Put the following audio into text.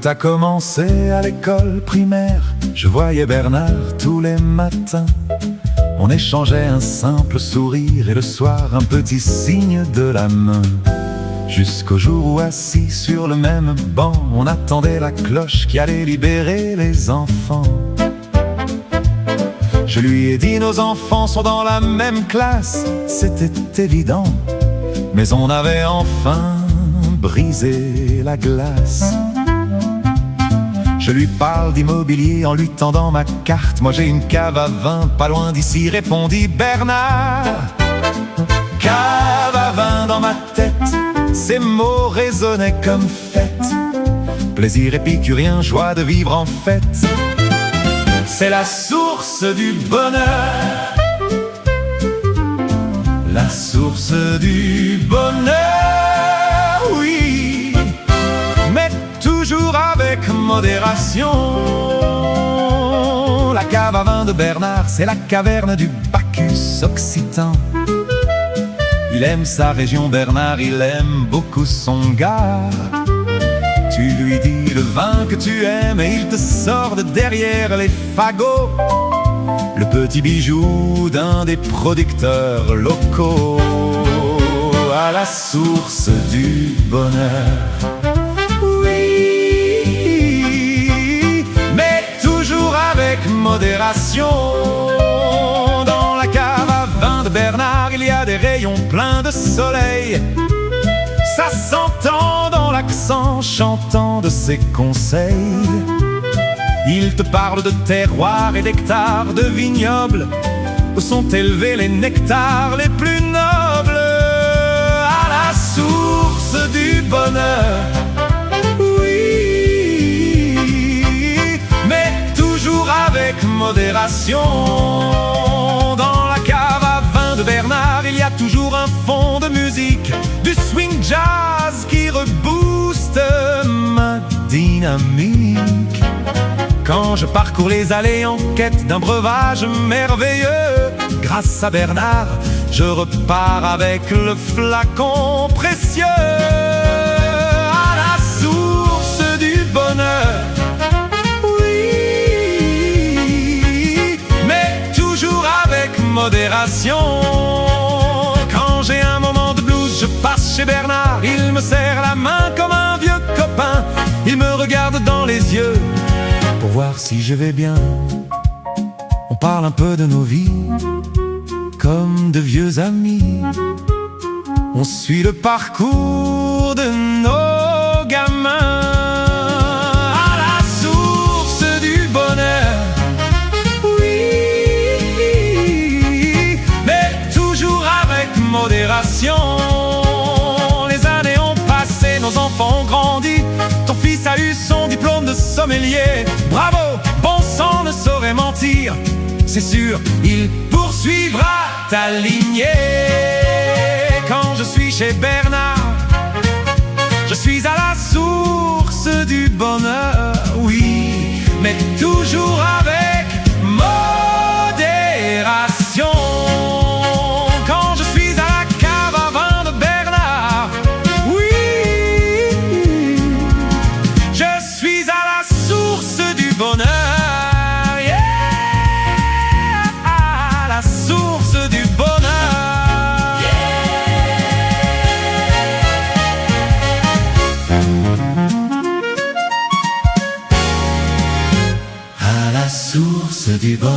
Tout a commencé à l'école primaire. Je voyais Bernard tous les matins. On échangeait un simple sourire et le soir un petit signe de la main. Jusqu'au jour où, assis sur le même banc, on attendait la cloche qui allait libérer les enfants. Je lui ai dit: nos enfants sont dans la même classe. C'était évident, mais on avait enfin brisé la glace. Je lui parle d'immobilier en lui tendant ma carte. Moi j'ai une cave à vin pas loin d'ici, répondit Bernard. Cave à vin dans ma tête, ces mots résonnaient comme fête. Plaisir épicurien, joie de vivre en fête, c'est la source du bonheur. La source du bonheur, oui, mais toujours avec modération. La cave à vin de Bernard, c'est la caverne du Bacchus occitan. Il aime sa région, Bernard, il aime beaucoup son gars. Tu lui dis le vin que tu aimes et il te sort de derrière les fagots le petit bijou d'un des producteurs locaux. À la source du bonheur, oui, mais toujours avec modération. Dans la cave à vin de Bernard, il y a des rayons pleins de soleil. Ça s'entend dans l'accent chantant de ses conseils. Il te parle de terroir et d'hectares de vignobles où sont élevés les nectars les plus nobles. À la source du bonheur, oui, mais toujours avec modération. Dans la cave à vin de Bernard, il y a toujours un fond de musique, du swing jazz qui rebooste ma dynamique. Quand je parcours les allées en quête d'un breuvage merveilleux, grâce à Bernard, je repars avec le flacon précieux. À la source du bonheur, oui, mais toujours avec modération. Quand j'ai un moment de blues, je passe chez Bernard. Il me serre la main comme un vieux copain. Il me regarde dans les yeux pour voir si je vais bien. On parle un peu de nos vies comme de vieux amis. On suit le parcours de nos gamins. À la source du bonheur, oui, mais toujours avec modération. Les années ont passé, nos enfants ont grandi. Ton fils a eu son diplôme de sommelier. Bravo, bon sang ne saurait mentir. C'est sûr, il poursuivra ta lignée. Quand je suis chez Bernard, je suis à la source du bonheur, oui, mais toujours avec modération. Quand je suis à la cave à vin de Bernard, oui, je suis à la source du bonheur. Source du bonheur.